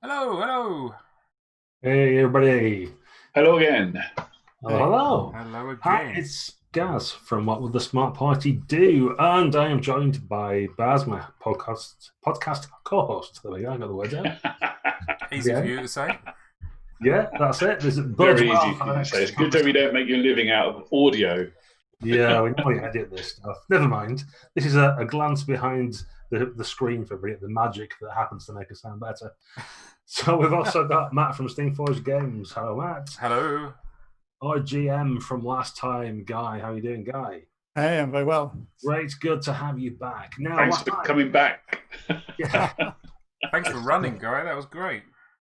Hello, hello, Hey everybody. Hello again. Hello, Hey. hello. hello Hi, again. it's Gaz from What Would the Smart Party Do? And I am joined by Basma, podcast co-host. There we go, I got the words out. Easy for Yeah, you to say. yeah, that's it. This bodes Very well easy for for the you to say. next It's a good job you don't make your living out of audio. Yeah, we normally edit this stuff. Never mind. This is a glance behind the screen for the magic that happens to make us sound better. So we've also got Matt from Steamforge Games. Hello, Matt. Hello. Our GM from last time, Guy. How are you doing, Guy? Hey, I'm very well. Great, good to have you back. Now, Thanks last for time, coming back. yeah, Thanks for running, Guy. That was great.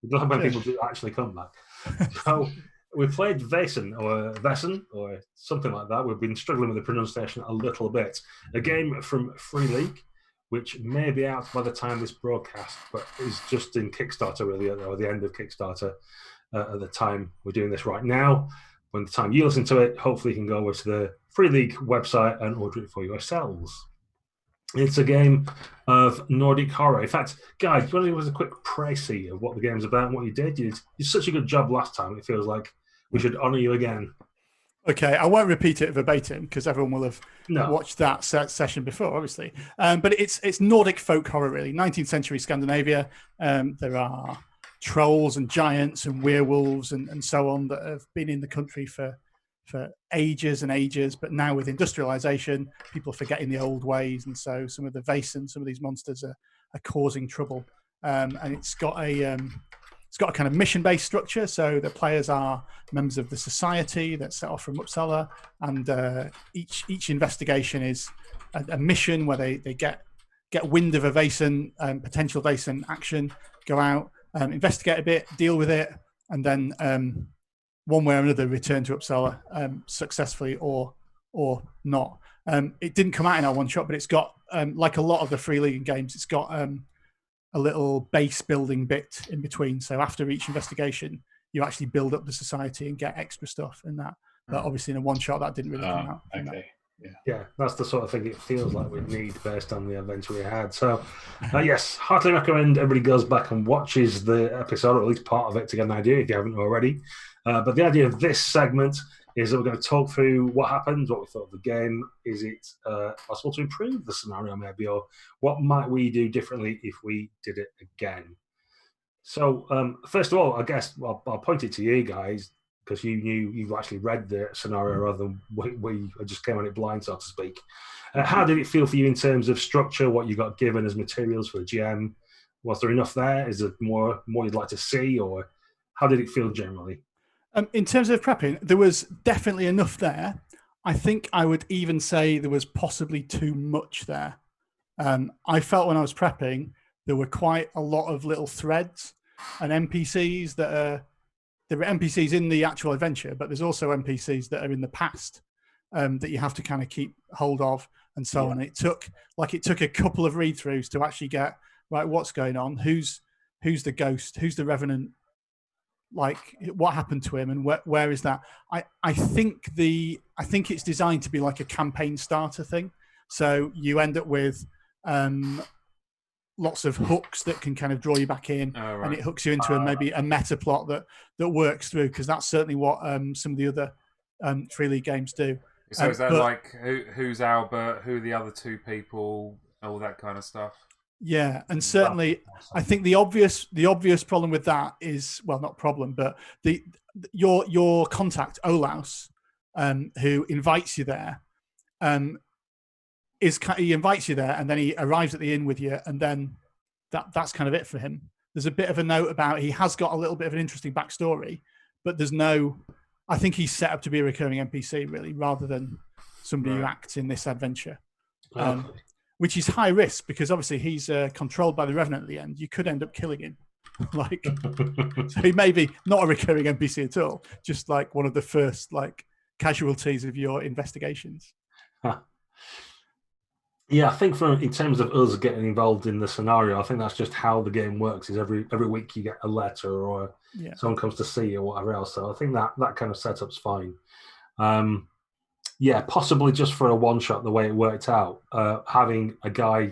we love when people do actually come back. So we played Vesen or something like that. We've been struggling with the pronunciation a little bit. A game from Free League, which may be out by the time this broadcast, but is just in Kickstarter really, or the end of Kickstarter at the time we're doing this right now. When the time you listen to it, hopefully you can go over to the Free League website and order it for yourselves. It's a game of Nordic horror. In fact, Guy, do you want to give us a quick précis of what the game's about and what you did? You did such a good job last time. It feels like we should honour you again. Okay, I won't repeat it verbatim because everyone will have watched that session before, obviously. But it's Nordic folk horror, really. 19th century Scandinavia. There are trolls and giants and werewolves and so on that have been in the country for ages and ages. But now with industrialization, people are forgetting the old ways. And so some of the Vaesen, some of these monsters are causing trouble. And it's got a kind of mission-based structure, so the players are members of the society that's set off from Uppsala, and each investigation is a mission where they get wind of a Vaesen, potential Vaesen action, go out, investigate a bit, deal with it, and then one way or another return to Uppsala successfully or not. It didn't come out in our one shot, but it's got like a lot of the Free League games, it's got a little base building bit in between. So after each investigation, you actually build up the society and get extra stuff in that. But obviously in a one shot, that didn't really come out. Okay. Yeah, that's the sort of thing it feels like we need based on the adventure we had. So, yes, heartily recommend everybody goes back and watches the episode, or at least part of it, to get an idea if you haven't already. But the idea of this segment is that we're going to talk through what happened, what we thought of the game. Is it possible to improve the scenario maybe, or what might we do differently if we did it again? So first of all, I guess I'll point it to you guys because you've actually read the scenario rather than we just came on it blind, so to speak. How did it feel for you in terms of structure, what you got given as materials for the GM? Was there enough there? Is there more you'd like to see, or how did it feel generally? In terms of prepping, there was definitely enough there. I think I would even say there was possibly too much there. I felt when I was prepping, there were quite a lot of little threads and NPCs there are NPCs in the actual adventure, but there's also NPCs that are in the past that you have to kind of keep hold of and so on. It took a couple of read throughs to actually get right what's going on, who's the ghost, who's the revenant, like what happened to him, and where is that? I think it's designed to be like a campaign starter thing, so you end up with lots of hooks that can kind of draw you back in, and it hooks you into maybe a meta plot that works through, because that's certainly what some of the other Free League games do. So is that like who's Albert, who are the other two people, all that kind of stuff? Yeah, and certainly I think the obvious problem with that is, well, not problem, but your contact Olaus, who invites you there, he invites you there, and then he arrives at the inn with you, and then that's kind of it for him. There's a bit of a note about he has got a little bit of an interesting backstory, but there's no. I think he's set up to be a recurring NPC really, rather than somebody who acts in this adventure, which is high risk because obviously he's controlled by the Revenant at the end. You could end up killing him, like so he may be not a recurring NPC at all, just like one of the first like casualties of your investigations. Yeah, I think in terms of us getting involved in the scenario, I think that's just how the game works. Is every week you get a letter or someone comes to see you or whatever else. So I think that kind of setup's fine. Possibly just for a one shot, the way it worked out, having a guy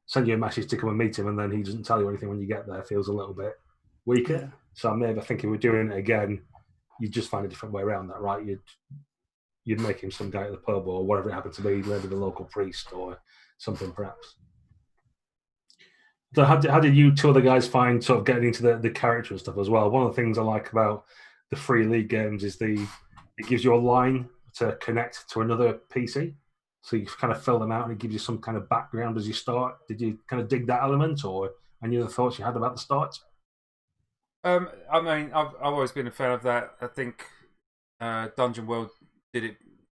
send you a message to come and meet him, and then he doesn't tell you anything when you get there feels a little bit weaker. Yeah. So maybe I think if we're doing it again, you'd just find a different way around that, right? You'd make him some guy at the pub or whatever it happened to be, maybe the local priest or something, perhaps. So how did you two other guys find sort of getting into the character and stuff as well? One of the things I like about the free league games is it gives you a line to connect to another PC. So you kind of fill them out and it gives you some kind of background as you start. Did you kind of dig that element or any other thoughts you had about the start? I mean, I've always been a fan of that. I think Dungeon World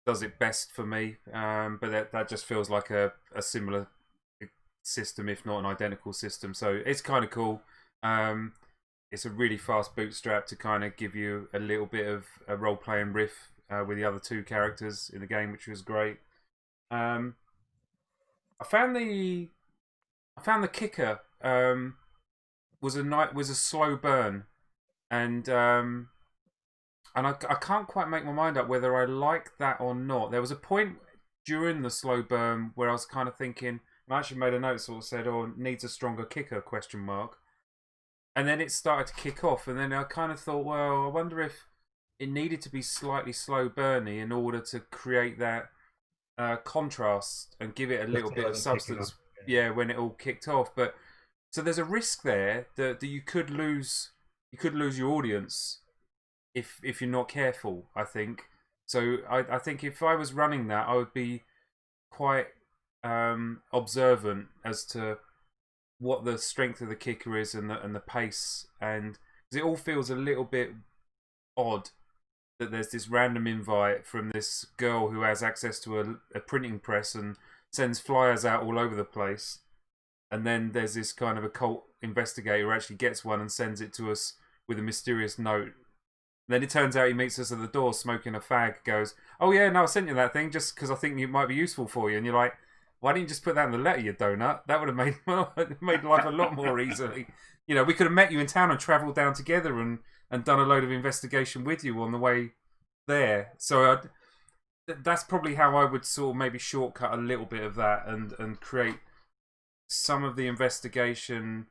does it best for me, but that just feels like a similar system, if not an identical system. So it's kind of cool. It's a really fast bootstrap to kind of give you a little bit of a role-playing riff with the other two characters in the game, which was great. I found the kicker was a slow burn, and I can't quite make my mind up whether I like that or not. There was a point during the slow burn where I was kind of thinking, I actually made a note sort of said, "Oh, needs a stronger kicker?" ? And then it started to kick off, and then I kind of thought, well, I wonder if it needed to be slightly slow burny in order to create that contrast and give it a little bit of substance. Yeah, when it all kicked off. But so there's a risk there that you could lose your audience if you're not careful, I think. So I think if I was running that, I would be quite observant as to what the strength of the kicker is and the pace, and because it all feels a little bit odd that there's this random invite from this girl who has access to a printing press and sends flyers out all over the place, and then there's this kind of occult investigator who actually gets one and sends it to us with a mysterious note. Then it turns out he meets us at the door smoking a fag, goes, "Oh yeah, no, I sent you that thing just because I think it might be useful for you." And you're like, why didn't you just put that in the letter, you donut? That would have made life a lot more easily. You know, we could have met you in town and travelled down together and done a load of investigation with you on the way there. So that's probably how I would sort of maybe shortcut a little bit of that and create some of the investigation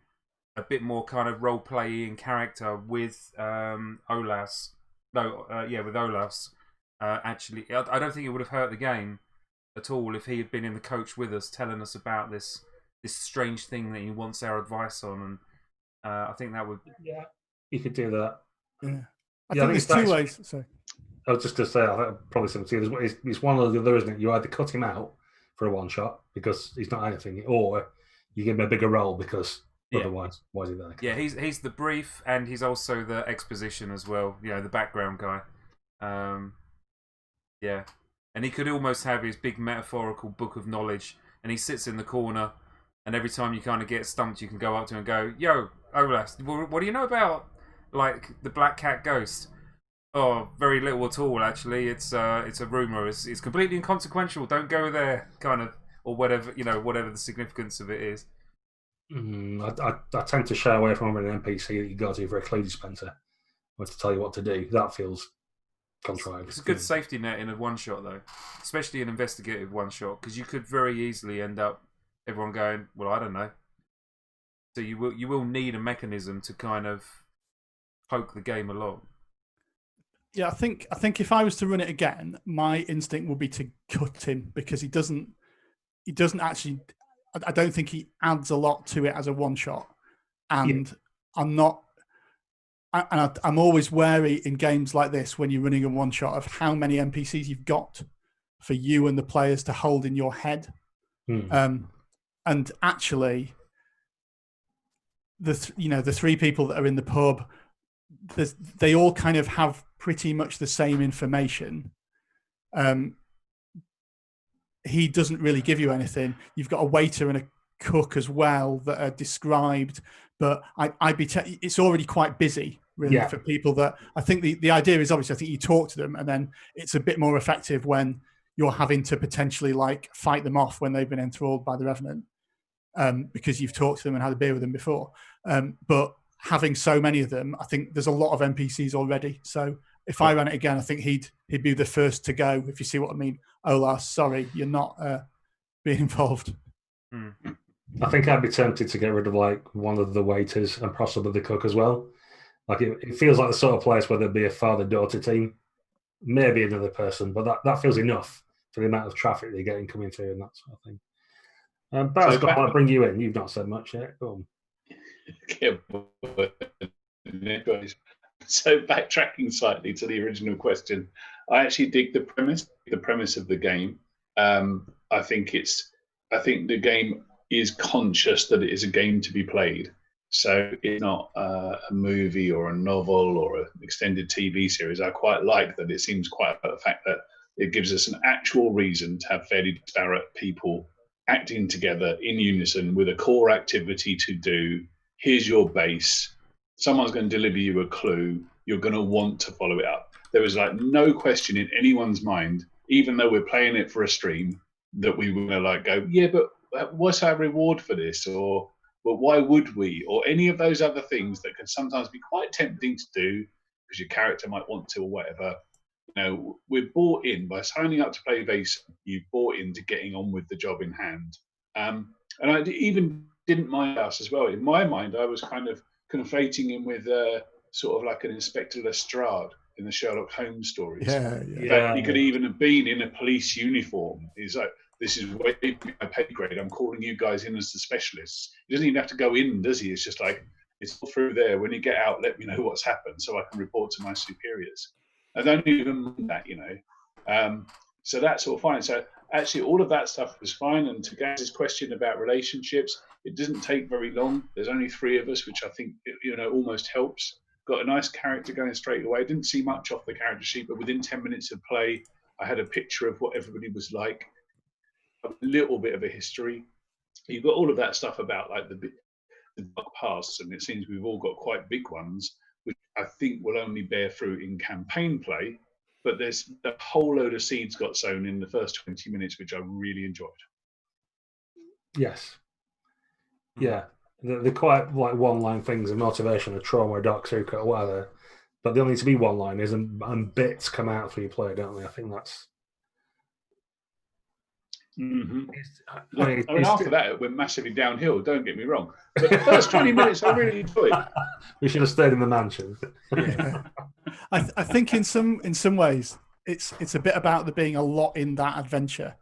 a bit more kind of role-playing character with Olas. With Olas. Actually, I don't think it would have hurt the game at all if he had been in the coach with us, telling us about this strange thing that he wants our advice on, and I think that would. Yeah, you could do that. Yeah, I think there's two ways. Sorry. I was just to say, I think probably something to you. It's one or the other, isn't it? You either cut him out for a one shot because he's not anything, or you give him a bigger role because otherwise, why is he there? Yeah, he's the brief and he's also the exposition as well. You know, the background guy. Yeah. And he could almost have his big metaphorical book of knowledge, and he sits in the corner, and every time you kind of get stumped, you can go up to him and go, "Yo, Olas, what do you know about, like, the Black Cat ghost?" "Oh, very little at all, actually. It's a rumor. It's completely inconsequential. Don't go there," kind of, or whatever, you know, whatever the significance of it is. I tend to shy away from an NPC that you go to for a clothes dispenser or to tell you what to do. That feels contrived. It's a good safety net in a one-shot, though, especially an investigative one-shot, because you could very easily end up everyone going, "Well, I don't know." So you will need a mechanism to kind of poke the game along. Yeah, I think if I was to run it again, my instinct would be to cut him because he doesn't actually. I don't think he adds a lot to it as a one-shot, and I'm always wary in games like this when you're running a one-shot of how many NPCs you've got for you and the players to hold in your head. And actually, the three people that are in the pub, they all kind of have pretty much the same information. He doesn't really give you anything. You've got a waiter and a cook as well that are described, but it's already quite busy, really, for people that I think the idea is obviously I think you talk to them and then it's a bit more effective when you're having to potentially like fight them off when they've been enthralled by the Revenant because you've talked to them and had a beer with them before. But having so many of them, I think there's a lot of NPCs already. So if I ran it again, I think he'd be the first to go, if you see what I mean. Olas, sorry, you're not being involved. I think I'd be tempted to get rid of like one of the waiters and possibly the cook as well, Like it feels like the sort of place where there'd be a father-daughter team, maybe another person, but that feels enough for the amount of traffic they're getting coming through and that sort of thing. Baz, I want to bring you in. You've not said much yet. Go on. So backtracking slightly to the original question, I actually dig the premise of the game. I think the game is conscious that it is a game to be played. So it's not a movie or a novel or an extended TV series. I quite like that it seems quite about the fact that it gives us an actual reason to have fairly disparate people acting together in unison with a core activity to do. Here's your base. Someone's going to deliver you a clue. You're going to want to follow it up. There was like no question in anyone's mind, even though we're playing it for a stream, that we were going to like go, yeah, but what's our reward for this? Or, but why would we? Or any of those other things that can sometimes be quite tempting to do because your character might want to or whatever. You know, we're bought in by signing up to play Vaesen. You bought into getting on with the job in hand. And I even didn't mind us as well. In my mind, I was kind of conflating him with sort of like an Inspector Lestrade in the Sherlock Holmes stories. Yeah. He could even have been in a police uniform. He's like, this is way my pay grade. I'm calling you guys in as the specialists. He doesn't even have to go in, does he? It's just like, it's all through there. When you get out, let me know what's happened so I can report to my superiors. I don't even mind that, you know. So that's all fine. So actually, all of that stuff was fine. And to Gaz's question about relationships, it doesn't take very long. There's only 3 of us, which I think, you know, almost helps. Got a nice character going straight away. Didn't see much off the character sheet, but within 10 minutes of play, I had a picture of what everybody was like, a little bit of a history. You've got all of that stuff about like the dark pasts, and it seems we've all got quite big ones, which I think will only bear fruit in campaign play. But there's a whole load of seeds got sown in the first 20 minutes, which I really enjoyed. Yes. Yeah. They're quite like one-line things of motivation, or trauma, or dark secret, or whatever. But they only need to be one-liners, and bits come out through play, don't they? I think that's... Mm-hmm. I mean, after that, it went massively downhill, don't get me wrong. But the first 20 minutes, I really enjoyed. We should have stayed in the mansion. Yeah. I think in some ways, it's a bit about there being a lot in that adventure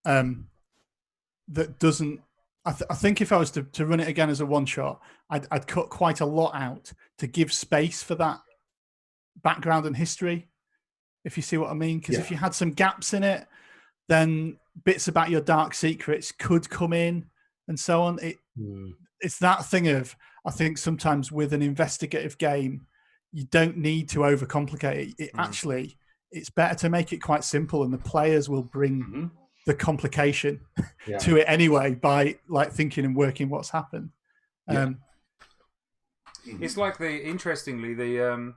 that doesn't... I think if I was to run it again as a one-shot, I'd cut quite a lot out to give space for that background and history, if you see what I mean. Because if you had some gaps in it, then bits about your dark secrets could come in and so on. It's that thing of, I think sometimes with an investigative game, you don't need to overcomplicate it. Actually, it's better to make it quite simple, and the players will bring the complication to it anyway by like thinking and working what's happened. It's like interestingly, the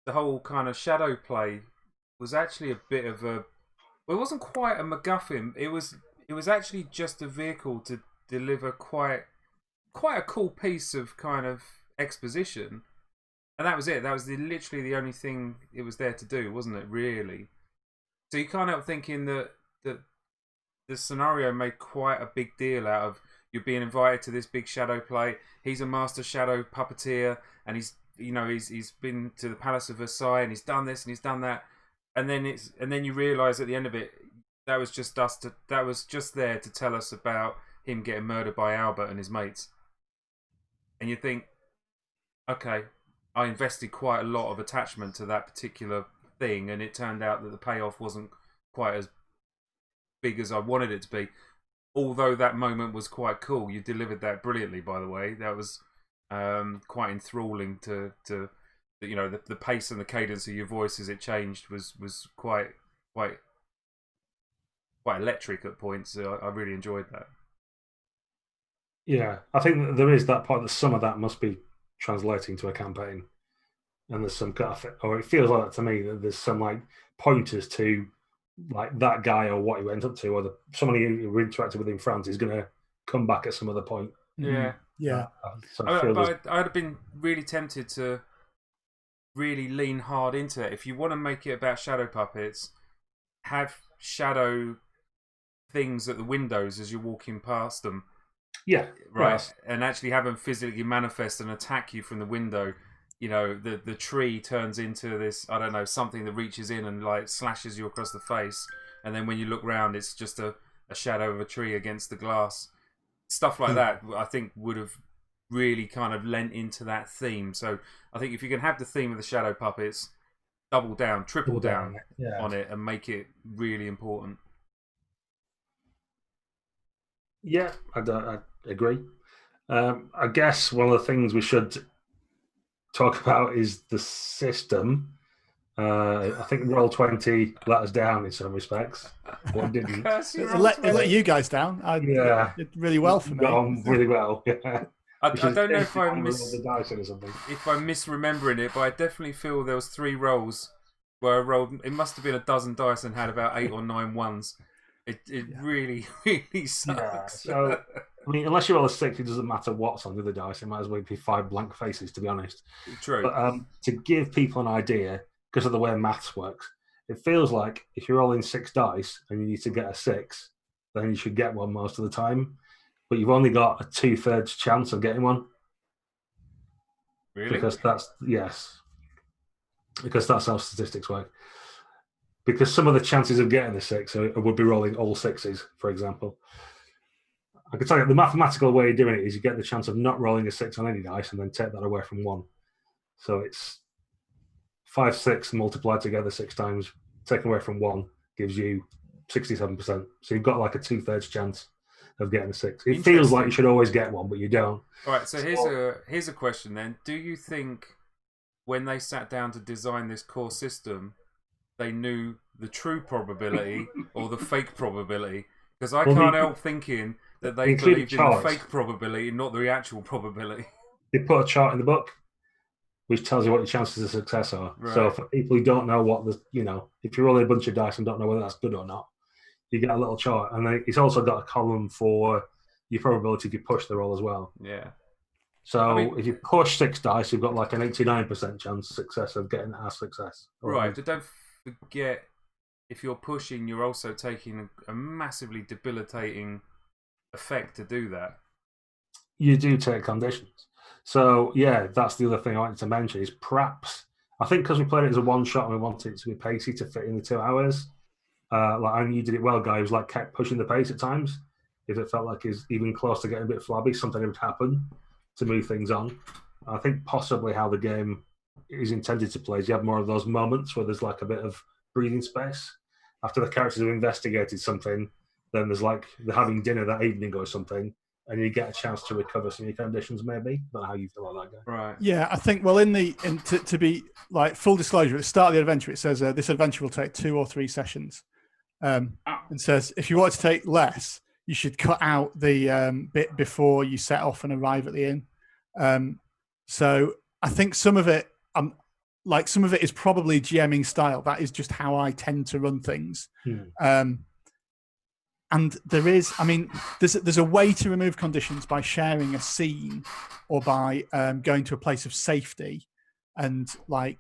whole kind of shadow play was actually a bit of a... Well, it wasn't quite a MacGuffin. It was actually just a vehicle to deliver quite a cool piece of kind of exposition, and that was it. That was literally the only thing it was there to do, wasn't it? Really. So you can't help thinking that the scenario made quite a big deal out of you being invited to this big shadow play. He's a master shadow puppeteer, and he's been to the Palace of Versailles, and he's done this and he's done that. And then you realise at the end of it, that was just that was just there to tell us about him getting murdered by Albert and his mates. And you think, okay, I invested quite a lot of attachment to that particular thing, and it turned out that the payoff wasn't quite as big as I wanted it to be. Although that moment was quite cool. You delivered that brilliantly, by the way. That was quite enthralling to you know, the pace and the cadence of your voice as it changed was quite electric at points. So I really enjoyed that. Yeah, I think there is that part that some of that must be translating to a campaign, and there's some kind of, or it feels like that to me, that there's some like pointers to like that guy or what he went up to, or somebody who interacted with in France is going to come back at some other point. Yeah, So I'd have been really tempted to really lean hard into it. If you want to make it about shadow puppets, have shadow things at the windows as you're walking past them. Yeah, right. And actually have them physically manifest and attack you from the window. the tree turns into this, I don't know, something that reaches in and like slashes you across the face, and then when you look round, it's just a shadow of a tree against the glass. Stuff like that, I think, would have really kind of lent into that theme. So I think if you can have the theme of the shadow puppets, double down, triple down on it, and make it really important. Yeah, I agree. I guess one of the things we should talk about is the system. I think Roll20 let us down in some respects. What didn't? It let you guys down. It did really well for me. Got on really well. Yeah. I don't know if I misremembering it, but I definitely feel there was 3 rolls where I rolled. It must have been a dozen dice and had about 8 or 9 ones. It really, really sucks. Yeah, so, I mean, unless you roll a 6, it doesn't matter what's on the other dice. It might as well be 5 blank faces, to be honest. True. But to give people an idea, because of the way maths works, it feels like if you're rolling 6 dice and you need to get a 6, then you should get one most of the time. But you've only got a 2/3 chance of getting one. Really? Because that's how statistics work. Because some of the chances of getting a 6 would be rolling all 6s, for example. I can tell you the mathematical way of doing it is you get the chance of not rolling a 6 on any dice and then take that away from 1. So it's 5, 6 multiplied together 6 times, taken away from 1 gives you 67%. So you've got like a 2/3 chance of getting a 6. It feels like you should always get one, but you don't. All right, so here's a question then. Do you think when they sat down to design this core system, they knew the true probability or the fake probability? Because I can't help thinking that they believed in the fake probability, not the actual probability. They put a chart in the book which tells you what your chances of success are. Right. So for people who don't know what if you're rolling a bunch of dice and don't know whether that's good or not, you get a little chart, and then it's also got a column for your probability if you push the roll as well. Yeah. So if you push 6 dice, you've got like an 89% chance success of getting a success. Right, but don't forget, if you're pushing, you're also taking a massively debilitating effect to do that. You do take conditions. So, yeah, that's the other thing I wanted to mention is perhaps, I think because we played it as a one-shot and we wanted it to be pacey to fit in the 2 hours, and you did it well, guy, who was kept pushing the pace at times. If it felt like he's even close to getting a bit flabby, something would happen to move things on. I think possibly how the game is intended to play is you have more of those moments where there's a bit of breathing space. After the characters have investigated something, then there's they're having dinner that evening or something, and you get a chance to recover some of your conditions, maybe. I don't know how you feel about that, guy. Right. Yeah, I think, to be full disclosure, at the start of the adventure, it says this adventure will take 2 or 3 sessions. And says if you want to take less, you should cut out the bit before you set off and arrive at the inn. So I think some of it is probably GMing style. That is just how I tend to run things. And there's a way to remove conditions by sharing a scene or by going to a place of safety and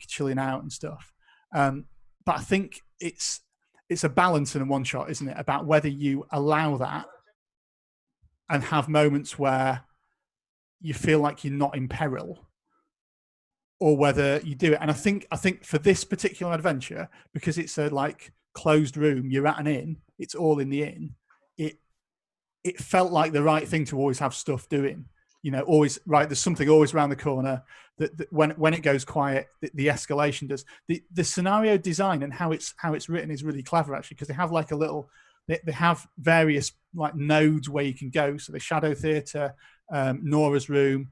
chilling out and stuff. But I think it's a balance in a one shot, isn't it? About whether you allow that and have moments where you feel like you're not in peril, or whether you do it. And I think for this particular adventure, because it's a closed room, you're at an inn, it's all in the inn. It felt like the right thing to always have stuff doing. Always right. There's something always around the corner. That when it goes quiet, the escalation does. The scenario design and how it's written is really clever actually, because they have a little. They have various nodes where you can go. So the Shadow Theatre, Nora's room,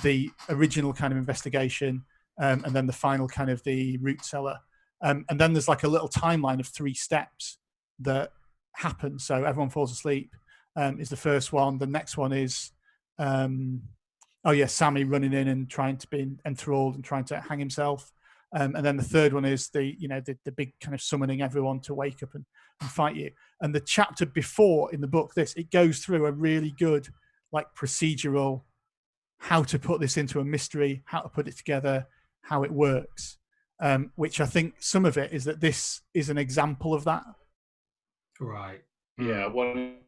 the original kind of investigation, and then the final kind of the root cellar. And then there's a little timeline of 3 steps that happen. So everyone falls asleep is the first one. The next one is, Sammy running in and trying to be enthralled and trying to hang himself. And then the third one is the big kind of summoning everyone to wake up and fight you. And the chapter before in the book, it goes through a really good procedural, how to put this into a mystery, how to put it together, how it works. Which I think some of it is that this is an example of that. Right. Yeah, I wanted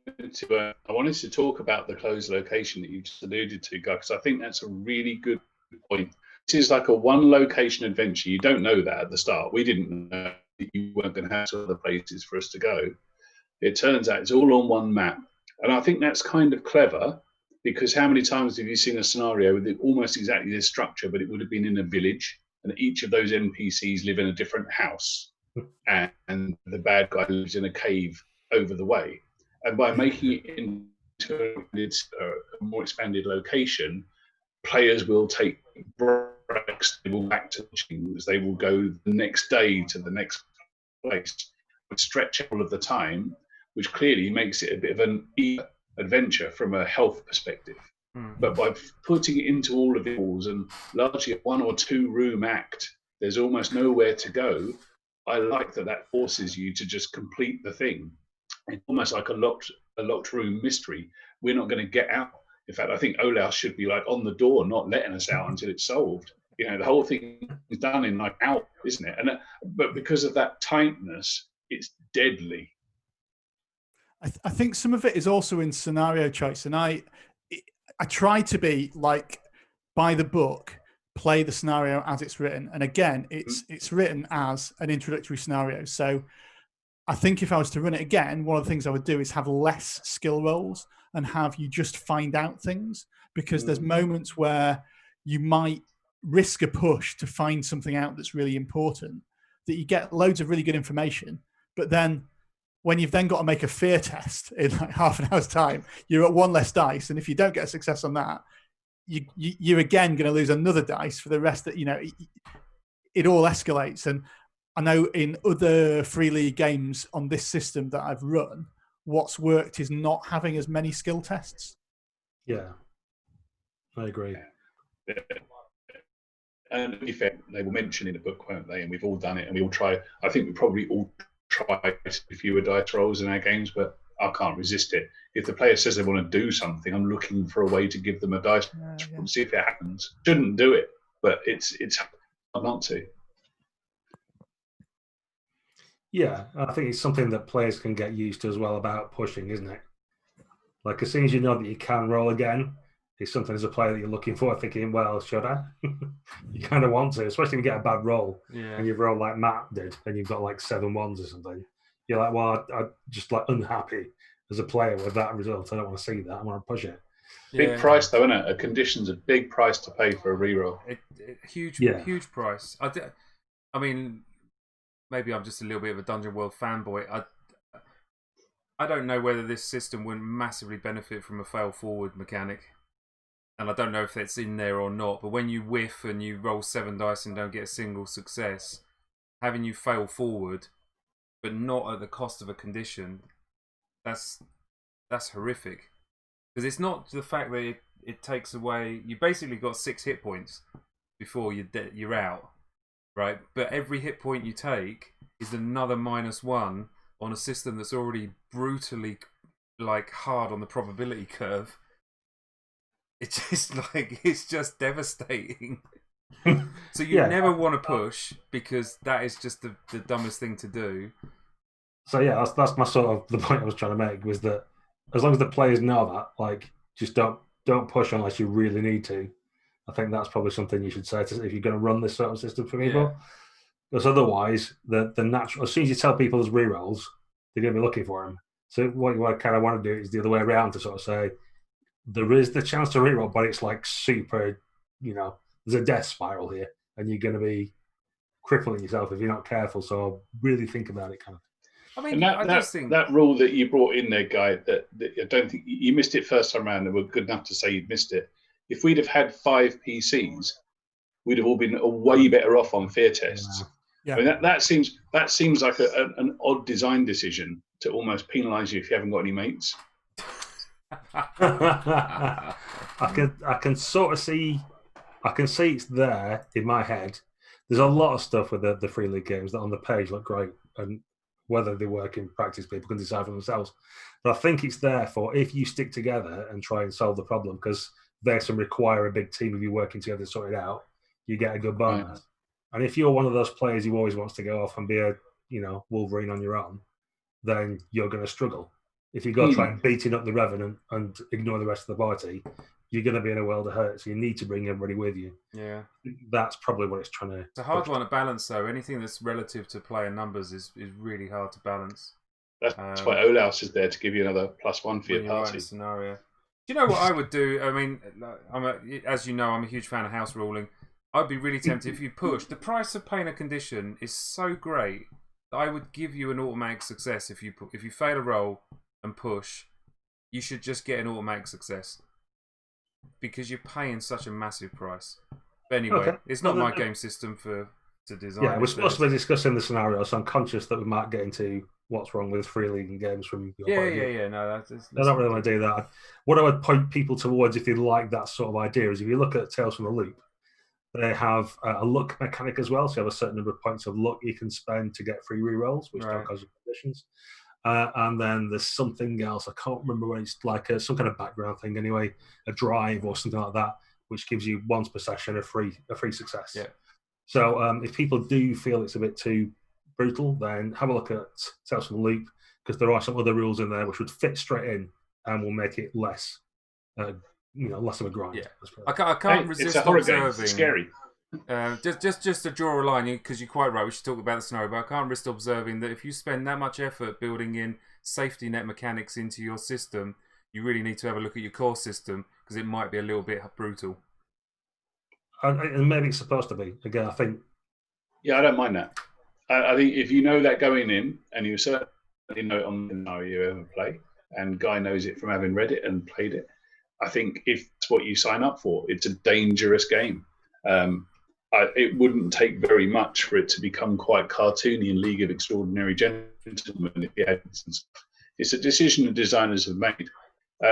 to talk about the closed location that you just alluded to, Guy, because I think that's a really good point is like a one location adventure. You don't know that at the start. We didn't know that you weren't going to have other places for us to go. It turns out it's all on one map. And I think that's kind of clever, because how many times have you seen a scenario with almost exactly this structure, but it would have been in a village, and each of those NPCs live in a different house, and the bad guy lives in a cave over the way. And by making it into a more expanded location, players will take breaks, they will back to things, they will go the next day to the next place, would stretch all of the time, which clearly makes it a bit of an adventure from a health perspective. But by putting it into all of the halls and largely a 1 or 2 room act, there's almost nowhere to go. I like that forces you to just complete the thing. It's almost like a locked room mystery. We're not going to get out. In fact, I think Olaus should be like on the door, not letting us out until it's solved. You know, the whole thing is done in like out, isn't it? And but because of that tightness, it's deadly. I think some of it is also in scenario choice, and I try to be like by the book, play the scenario as it's written, and again, it's written as an introductory scenario. So I think if I was to run it again, one of the things I would do is have less skill rolls and have you just find out things, because there's moments where you might risk a push to find something out that's really important, that you get loads of really good information, but then when you've then got to make a fear test in like half an hour's time, you're at 1 less dice. And if you don't get a success on that, you're again going to lose another dice for the rest that, you know, it all escalates. And I know in other Free League games on this system that I've run, what's worked is not having as many skill tests. Yeah, I agree. Yeah. And in fact, they will mention in the book, won't they? And we've all done it, and we all try. I think we probably all try fewer dice rolls in our games, but I can't resist it. If the player says they want to do something, I'm looking for a way to give them a dice roll and see if it happens. Shouldn't do it, but it's hard not to. Yeah, I think it's something that players can get used to as well about pushing, isn't it? Like as soon as you know that you can roll again, it's something as a player that you're looking for, thinking, well, should I? You kind of want to, especially if you get a bad roll and you've rolled like Matt did and you've got like 7 1s or something. You're like, well, I'm just like unhappy as a player with that result. I don't want to see that. I want to push it. Big price though, isn't it? A condition's a big price to pay for a reroll. Huge price. I mean, maybe I'm just a little bit of a Dungeon World fanboy. I don't know whether this system would massively benefit from a fail forward mechanic. And I don't know if it's in there or not, but when you whiff and you roll 7 dice and don't get a single success, having you fail forward, but not at the cost of a condition, that's horrific. Because it's not the fact that it takes away. You basically got 6 hit points before you're out, right? But every hit point you take is another -1 on a system that's already brutally like hard on the probability curve. It's just devastating. So you never want to push, because that is just the dumbest thing to do. So yeah, that's my sort of the point I was trying to make, was that as long as the players know that, like, just don't push unless you really need to. I think that's probably something you should say to, if you're going to run this sort of system for people. Because otherwise, the natural, as soon as you tell people there's rerolls, they're going to be looking for them. So what I kind of want to do is the other way around, to sort of say, there is the chance to reroll, but it's like super, you know, there's a death spiral here, and you're going to be crippling yourself if you're not careful. So really think about it, kind of. I mean, that rule that you brought in there, Guy, that I don't think you missed it first time around, and we're good enough to say you'd missed it. If we'd have had 5 PCs, we'd have all been way better off on fear tests. Yeah. I mean, that seems like an odd design decision to almost penalise you if you haven't got any mates. I can sort of see. I can see it's there in my head. There's a lot of stuff with the Free League games that on the page look great, and whether they work in practice, people can decide for themselves. But I think it's there for if you stick together and try and solve the problem, because there's some require a big team of you working together to sort it out. You get a good bonus. Yeah. And if you're one of those players who always wants to go off and be a Wolverine on your own, then you're going to struggle. If you go try and beating up the Revenant and ignore the rest of the party, you're going to be in a world of hurt. So you need to bring everybody with you. Yeah, that's probably what it's trying to. It's a hard one to balance, though. Anything that's relative to player numbers is really hard to balance. That's why Olaus is there to give you another +1 for your party. Scenario. Do you know what I would do? I mean, as you know, I'm a huge fan of house ruling. I'd be really tempted if you push. The price of playing a condition is so great that I would give you an automatic success if you fail a roll and push. You should just get an automatic success because you're paying such a massive price. But anyway, it's not my game system to design. Yeah, we're supposed to be discussing the scenario, so I'm conscious that we might get into what's wrong with free league games from your point of view. Yeah. No, that's I don't really want to do that. What I would point people towards if they like that sort of idea is if you look at Tales from the Loop, they have a luck mechanic as well. So you have a certain number of points of luck you can spend to get free rerolls, which don't cause you conditions. And then there's something else. I can't remember what it's like, some kind of background thing anyway, a drive or something like that, which gives you once per session a free success. Yeah. So if people do feel it's a bit too brutal, then have a look at Tales from the Loop, because there are some other rules in there which would fit straight in and will make it less, less of a grind. Yeah. I can't resist it's a horror observing. Game. It's scary. Just to draw a line, because you're quite right. We should talk about the scenario, but I can't resist observing that if you spend that much effort building in safety net mechanics into your system, you really need to have a look at your core system because it might be a little bit brutal. And maybe it's supposed to be. Again, I think. Yeah, I don't mind that. I think if you know that going in, and you certainly know it on the scenario you ever play, and Guy knows it from having read it and played it, I think if it's what you sign up for, it's a dangerous game. It wouldn't take very much for it to become quite cartoony in League of Extraordinary Gentlemen. If you had, it's a decision the designers have made.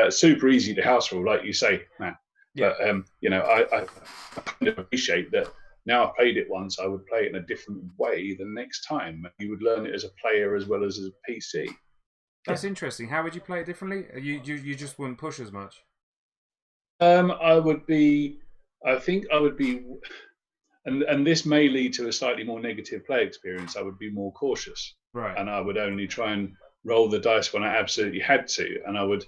Super easy to house rule, like you say, Matt. Yeah. But I kind of appreciate that. Now I've played it once, I would play it in a different way the next time. You would learn it as a player as well as a PC. That's interesting. How would you play it differently? You just wouldn't push as much. I think I would be, and this may lead to a slightly more negative play experience. I would be more cautious, right? And I would only try and roll the dice when I absolutely had to, and I would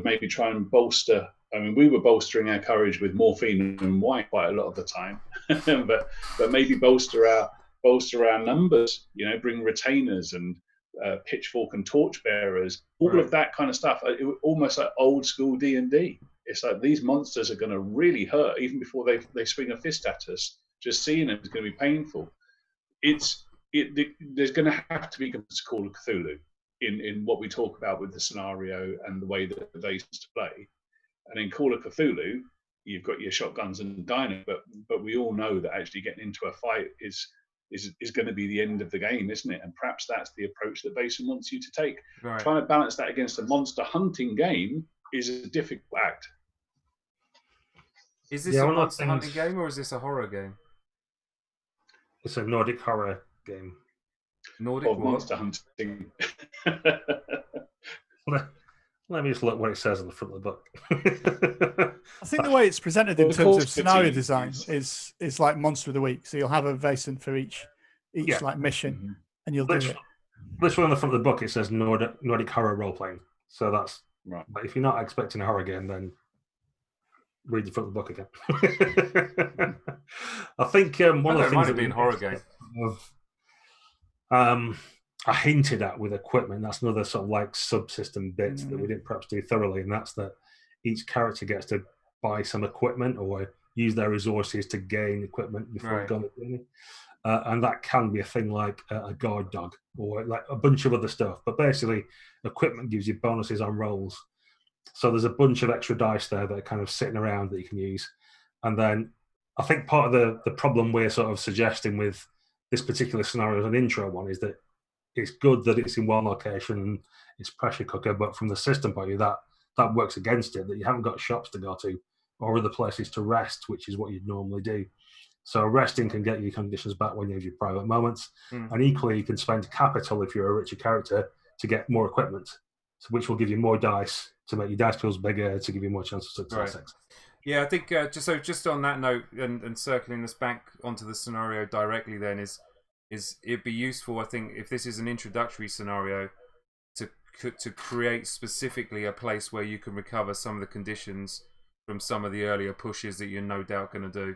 maybe try and bolster. I mean, we were bolstering our courage with morphine and wine quite a lot of the time, but maybe bolster our numbers. Bring retainers and pitchfork and torchbearers, all of that kind of stuff. It was almost like old school D&D. It's like these monsters are going to really hurt even before they swing a fist at us. Just seeing them is going to be painful. There's going to have to be Call of Cthulhu in what we talk about with the scenario and the way that they used to play. And in Call of Cthulhu, you've got your shotguns and dino, but we all know that actually getting into a fight is going to be the end of the game, isn't it? And perhaps that's the approach that Basin wants you to take. Right. Trying to balance that against a monster hunting game is a difficult act. Is this a monster hunting game or is this a horror game? It's a Nordic horror game. Nordic monster hunting. Let me just look what it says on the front of the book. I think the way it's presented in terms of scenario design is like Monster of the Week. So you'll have a Vaesen for each like mission, and you'll do it. Literally on the front of the book, it says Nordic horror role playing. So that's right. But if you're not expecting a horror game, then read the front of the book again. I think one of the things that being horror game. I hinted at with equipment. That's another sort of like subsystem bit that we didn't perhaps do thoroughly, and that's that each character gets to buy some equipment or use their resources to gain equipment before going on the journey. And that can be a thing like a guard dog or like a bunch of other stuff. But basically, equipment gives you bonuses on rolls. So there's a bunch of extra dice there that are kind of sitting around that you can use. And then I think part of the problem we're sort of suggesting with this particular scenario as an intro one is that it's good that it's in one location and it's pressure cooker, but from the system point of view, that works against it, that you haven't got shops to go to or other places to rest, which is what you'd normally do. So resting can get you conditions back when you have your private moments. And equally, you can spend capital if you're a richer character to get more equipment, which will give you more dice to make your dice pools bigger to give you more chance of success. Right. Yeah, I think just on that note and circling this back onto the scenario directly then is it'd be useful, I think, if this is an introductory scenario, to to create specifically a place where you can recover some of the conditions from some of the earlier pushes that you're no doubt going to do,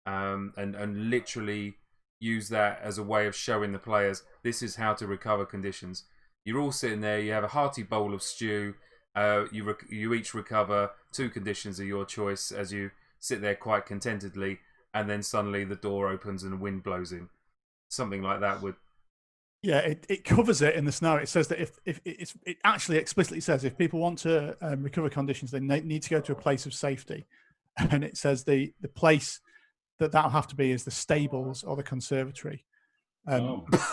and literally use that as a way of showing the players this is how to recover conditions. You're all sitting there, you have a hearty bowl of stew, you each recover 2 conditions of your choice as you sit there quite contentedly, and then suddenly the door opens and the wind blows in. Something like that would... Yeah, it covers it in the scenario. It says that if it actually explicitly says if people want to recover conditions, they need to go to a place of safety, and it says the place that'll have to be is the stables or the conservatory,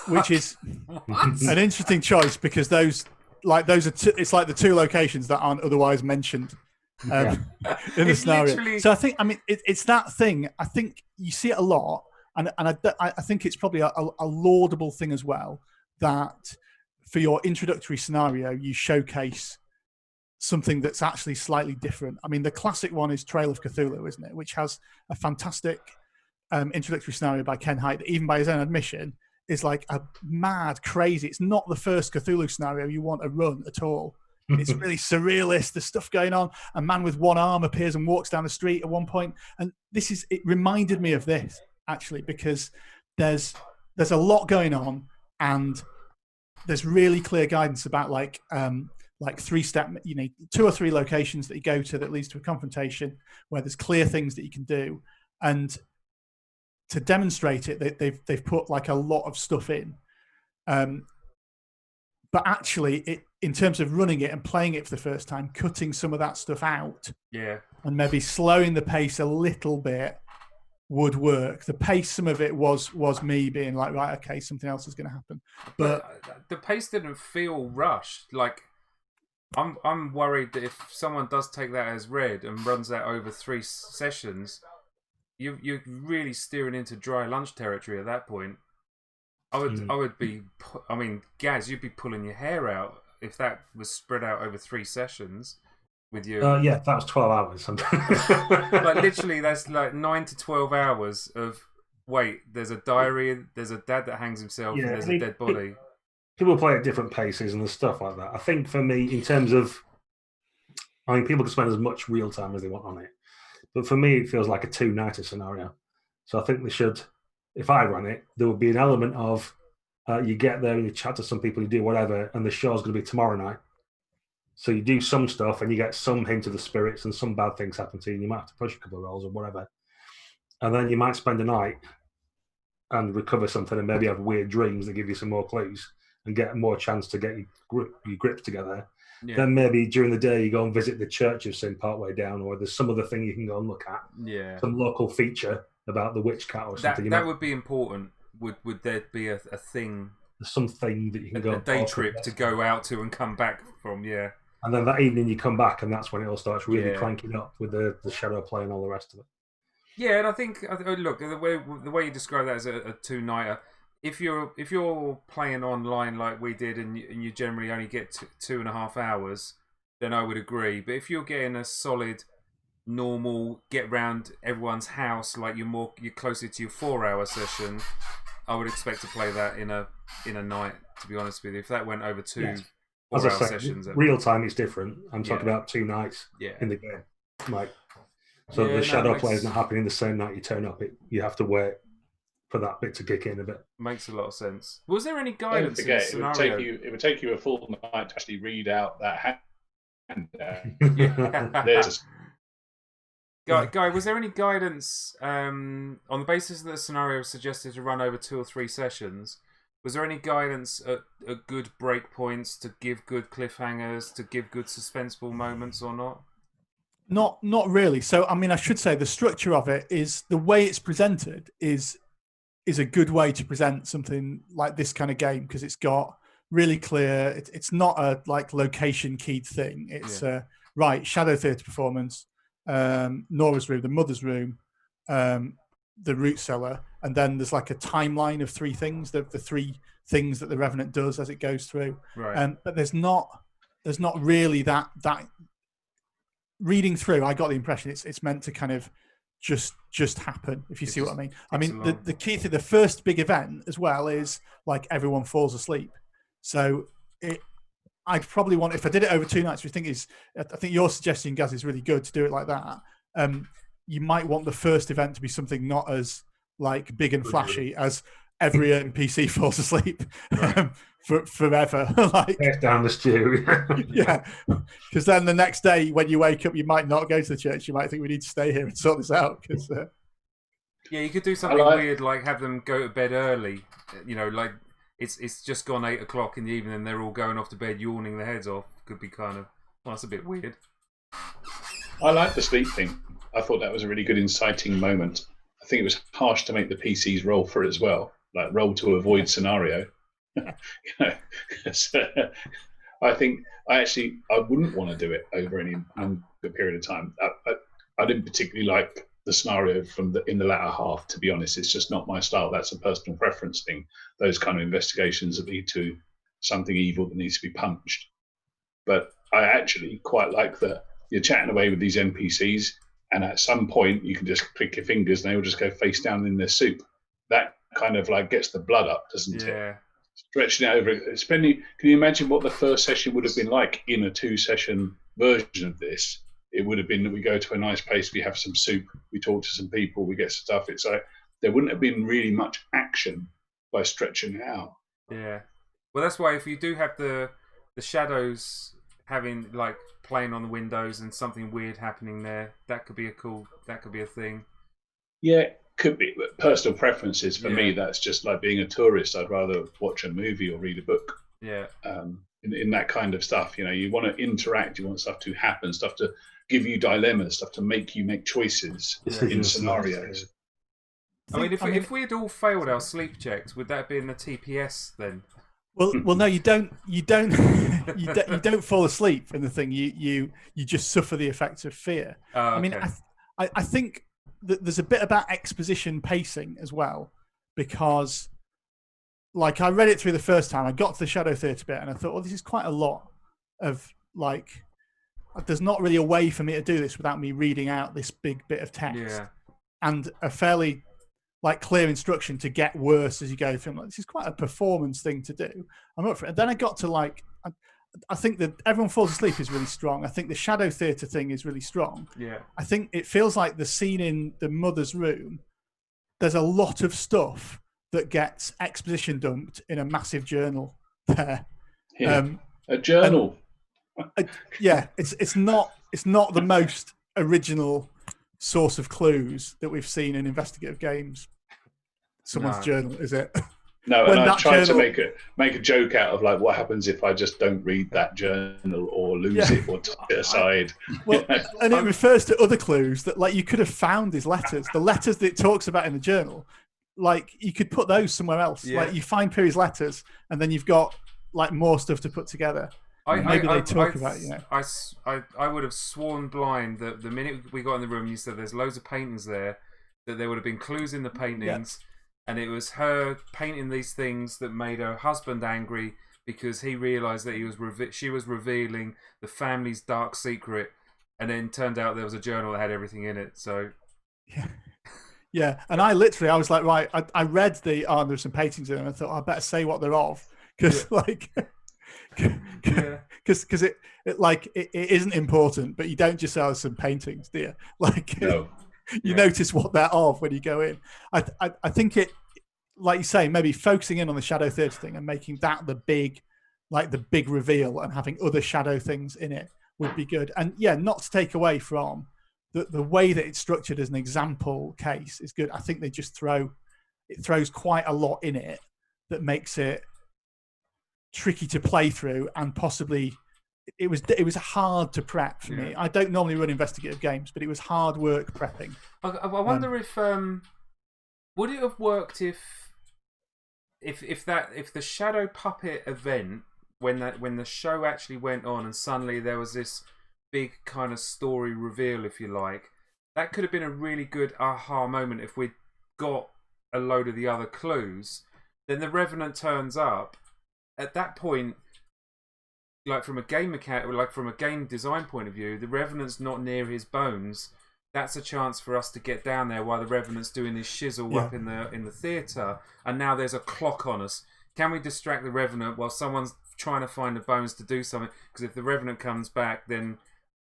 which is an interesting choice because those are it's like the 2 locations that aren't otherwise mentioned in the scenario. Literally... So I think it's that thing. I think you see it a lot. And I think it's probably a laudable thing as well that for your introductory scenario, you showcase something that's actually slightly different. I mean, the classic one is Trail of Cthulhu, isn't it? Which has a fantastic introductory scenario by Ken Hite that even by his own admission is like a mad, crazy. It's not the first Cthulhu scenario you want to run at all. It's really surrealist. There's stuff going on. A man with one arm appears and walks down the street at one point. And it reminded me of this. Actually, because there's a lot going on, and there's really clear guidance about like 3-step, 2 or 3 locations that you go to that leads to a confrontation where there's clear things that you can do, and to demonstrate it, they've put like a lot of stuff in, but actually, in terms of running it and playing it for the first time, cutting some of that stuff out, and maybe slowing the pace a little bit. Would work. The pace, some of it was me being like, right, okay, something else is going to happen. But the pace didn't feel rushed. Like, I'm worried that if someone does take that as read and runs that over 3 sessions, you're really steering into dry lunch territory at that point. I would be. I mean, Gaz, you'd be pulling your hair out if that was spread out over 3 sessions. With you, that was 12 hours. Like literally, that's like 9 to 12 hours of there's a diary, there's a dad that hangs himself, there's a dead body. People play at different paces and there's stuff like that. I think for me, in terms of, people can spend as much real time as they want on it, but for me, it feels like a 2-nighter scenario. So I think they should, if I run it, there would be an element of you get there and you chat to some people, you do whatever, and the show's going to be tomorrow night. So you do some stuff and you get some hint of the spirits and some bad things happen to you and you might have to push a couple of rolls or whatever. And then you might spend a night and recover something and maybe have weird dreams that give you some more clues and get more chance to get your grips together. Yeah. Then maybe during the day you go and visit the Church of Sin partway down, or there's some other thing you can go and look at. Yeah. Some local feature about the witch cat or something. That would be important. Would there be a thing? Something that you can go a day trip to go out to and come back from, And then that evening you come back, and that's when it all starts really cranking up with the shadow play and all the rest of it. Yeah, and I think look, the way you describe that as a 2-nighter, if you're playing online like we did, and you generally only get 2.5 hours, then I would agree. But if you're getting a solid, normal get round everyone's house, like you're closer to your 4-hour session, I would expect to play that in a night. To be honest with you, if that went over 2. Yes. As I say, real time is different. I'm talking about 2 nights in the game. The shadow play is not happening the same night you turn up. You have to wait for that bit to kick in a bit. Makes a lot of sense. Was there any guidance in the scenario? It would take you a full night to actually read out that hand. Guy, was there any guidance on the basis that the scenario suggested to run over 2 or 3 sessions? Was there any guidance at good break points to give good cliffhangers, to give good suspenseful moments, or not? Not really. So, I mean, I should say the structure of it is the way it's presented is a good way to present something like this kind of game, because it's got really clear. It's not a location keyed thing. It's right Shadow Theatre performance, Nora's room, the mother's room, the root cellar, and then there's like a timeline of 3 things, the 3 things that the Revenant does as it goes through. Right. But there's not really that reading through. I got the impression it's meant to kind of just happen, if you see what I mean. I mean, the key to the first big event as well is like everyone falls asleep. So I'd probably want, if I did it over 2 nights, I think your suggestion, Gaz, is really good to do it like that. You might want the first event to be something not as like big and flashy as every NPC falls asleep forever. Like down the stew. Yeah, because then the next day when you wake up, you might not go to the church. You might think we need to stay here and sort this out. Yeah, you could do something weird, like have them go to bed early. You know, like it's just gone 8 o'clock in the evening, and they're all going off to bed, yawning their heads off. Could be kind of that's a bit weird. I like the sleep thing. I thought that was a really good inciting moment. I think it was harsh to make the PCs roll for it as well, like roll to avoid scenario. I think I wouldn't want to do it over any longer period of time. I didn't particularly like the scenario in the latter half, to be honest. It's just not my style. That's a personal preference thing. Those kind of investigations that lead to something evil that needs to be punched. But I actually quite like that you're chatting away with these NPCs, and at some point you can just click your fingers and they will just go face down in their soup. That kind of like gets the blood up, doesn't it? Stretching it over. Can you imagine what the first session would have been like in a 2-session version of this? It would have been that we go to a nice place, we have some soup, we talk to some people, we get stuff. It's like there wouldn't have been really much action by stretching it out. Yeah. Well, that's why if you do have the shadows having like playing on the windows and something weird happening there, that could be a thing. Yeah, could be, but personal preferences for me. That's just like being a tourist. I'd rather watch a movie or read a book. Yeah. In that kind of stuff, you want to interact. You want stuff to happen, stuff to give you dilemmas, stuff to make you make choices in scenarios. I mean, if we had all failed our sleep checks, would that be in the TPS then? Well, no, you don't. You don't fall asleep in the thing. You just suffer the effects of fear. Oh, okay. I mean, I think that there's a bit about exposition pacing as well, because like I read it through the first time, I got to the Shadow Theatre bit, and I thought, well, this is quite a lot of like. There's not really a way for me to do this without me reading out this big bit of text, and a fairly like clear instruction to get worse as you go through. Like, this is quite a performance thing to do. I'm up for it. And then I got to like, I think that Everyone Falls Asleep is really strong. I think the Shadow Theatre thing is really strong. Yeah. I think it feels like the scene in the mother's room, there's a lot of stuff that gets exposition dumped in a massive journal there. Yeah. A journal. It's not the most original source of clues that we've seen in investigative games. Someone's journal, is it? No, and I tried to make a joke out of like, what happens if I just don't read that journal or lose it or type it aside? Well, and it refers to other clues that like you could have found these letters. The letters that it talks about in the journal, like you could put those somewhere else. Yeah. Like you find Piri's letters, and then you've got like more stuff to put together. Maybe they talk about, I would have sworn blind that the minute we got in the room, you said there's loads of paintings there, that there would have been clues in the paintings, and it was her painting these things that made her husband angry because he realised that she was revealing the family's dark secret, and then turned out there was a journal that had everything in it. So, yeah, and I was like, right, I read there's some paintings in it, and I thought I better say what they're of because like. Because it isn't important, but you don't just say some paintings, do you? Like no. You notice what they're of when you go in. I think it, like you say, maybe focusing in on the Shadow Theatre thing and making that the big reveal and having other shadow things in it would be good. And not to take away from the way that it's structured as an example case is good. I think they just throws quite a lot in it that makes it tricky to play through, and possibly it was hard to prep for me. I don't normally run investigative games, but it was hard work prepping. I wonder if would it have worked if the Shadow Puppet event, when the show actually went on and suddenly there was this big kind of story reveal, if you like, that could have been a really good aha moment if we'd got a load of the other clues. Then the Revenant turns up. At that point, like from a game design point of view, the Revenant's not near his bones. That's a chance for us to get down there while the Revenant's doing his shizzle up in the theatre. And now there's a clock on us. Can we distract the Revenant while someone's trying to find the bones to do something. Because if the Revenant comes back, then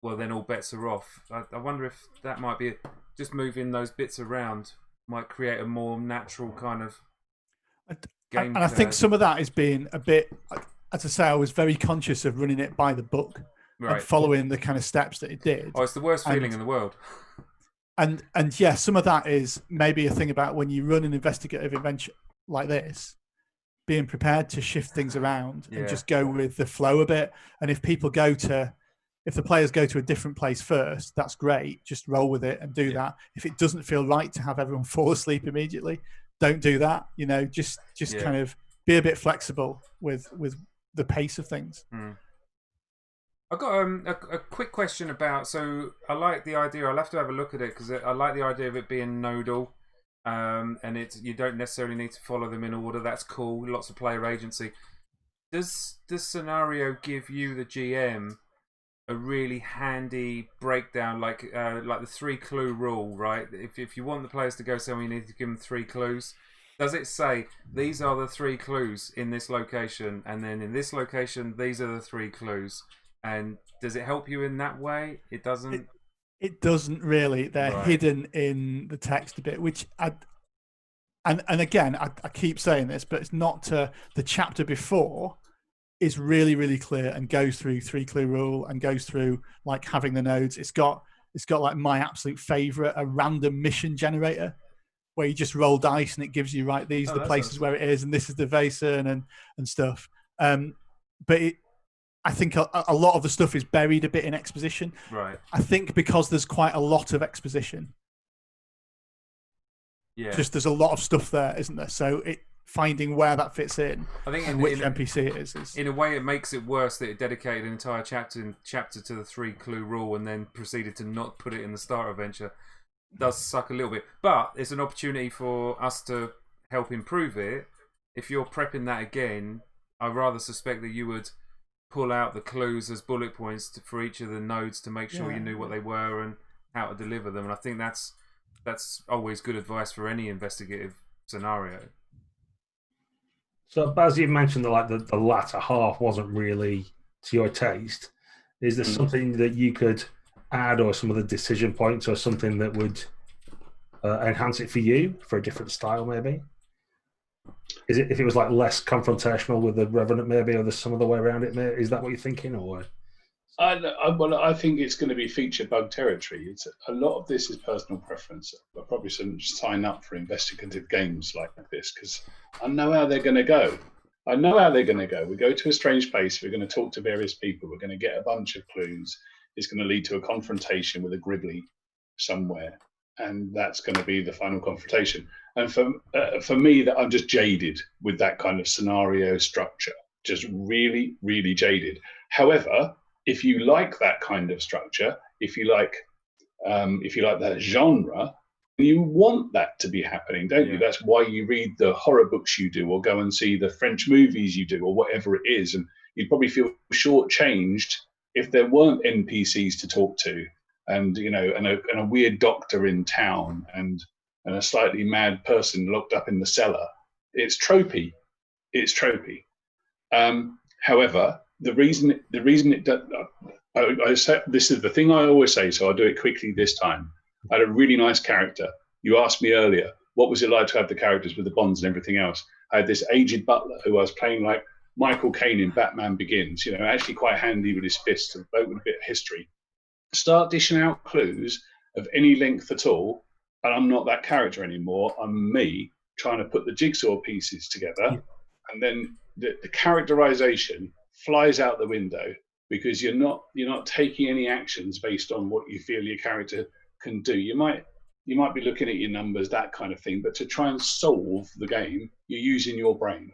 all bets are off. I wonder if that might be just moving those bits around might create a more natural kind of game. And I think some of that is being a bit, as I say, I was very conscious of running it by the book and following the kind of steps that it did. Oh, it's the worst feeling in the world. And yeah, some of that is maybe a thing about when you run an investigative adventure like this, being prepared to shift things around and just go with the flow a bit. And if the players go to a different place first, that's great. Just roll with it and do that. If it doesn't feel right to have everyone fall asleep immediately, don't do that. Just kind of be a bit flexible with the pace of things. I've got a quick question about. So I like the idea. I'll have to have a look at it because I like the idea of it being nodal. And you don't necessarily need to follow them in order. That's cool. Lots of player agency. Does the scenario give you, the GM, a really handy breakdown, like the 3 clue rule, right? If you want the players to go somewhere, you need to give them 3 clues. Does it say these are the 3 clues in this location, and then in this location these are the 3 clues? And does it help you in that way? It doesn't. It doesn't really. They're hidden in the text a bit, which and again, I keep saying this, but it's not the chapter before is really, really clear and goes through 3 clue rule and goes through like having the nodes. It's got like my absolute favorite, a random mission generator where you just roll dice and it gives you these are the places where it is and this is the Vaesen and stuff. But I think a lot of the stuff is buried a bit in exposition. Right. I think because there's quite a lot of exposition. Yeah. Just there's a lot of stuff there, isn't there? So finding where that fits in, I think, and which NPC it is. In a way, it makes it worse that it dedicated an entire chapter to the 3 clue rule and then proceeded to not put it in the starter adventure. It does suck a little bit, but it's an opportunity for us to help improve it. If you're prepping that again, I rather suspect that you would pull out the clues as bullet points for each of the nodes to make sure you knew what they were and how to deliver them. And I think that's always good advice for any investigative scenario. So, Baz, you mentioned that the latter half wasn't really to your taste. Is there something that you could add, or some of the decision points, or something that would enhance it for you for a different style, maybe? Is it if it was less confrontational with the Revenant, maybe, or there's some other way around it? Maybe? Is that what you're thinking, or? I think it's going to be feature bug territory. It's a lot of this is personal preference. I probably shouldn't sign up for investigative games like this because I know how they're going to go. We go to a strange place. We're going to talk to various people. We're going to get a bunch of clues. It's going to lead to a confrontation with a Gribbly somewhere, and that's going to be the final confrontation. And for me, that I'm just jaded with that kind of scenario structure. Just really, really jaded. However, if you like that kind of structure, if you like that genre, you want that to be happening, don't you? That's why you read the horror books you do, or go and see the French movies you do, or whatever it is. And you'd probably feel shortchanged if there weren't NPCs to talk to, and and a weird doctor in town, and a slightly mad person locked up in the cellar. It's tropey. However, the reason it does, I say, this is the thing I always say, so I'll do it quickly this time. I had a really nice character. You asked me earlier, what was it like to have the characters with the bonds and everything else? I had this aged butler who I was playing like Michael Caine in Batman Begins, actually quite handy with his fists, and bloke with a bit of history. Start dishing out clues of any length at all, and I'm not that character anymore. I'm me trying to put the jigsaw pieces together, and then the characterization flies out the window because you're not taking any actions based on what you feel your character can do. You might be looking at your numbers, that kind of thing, but to try and solve the game, you're using your brain,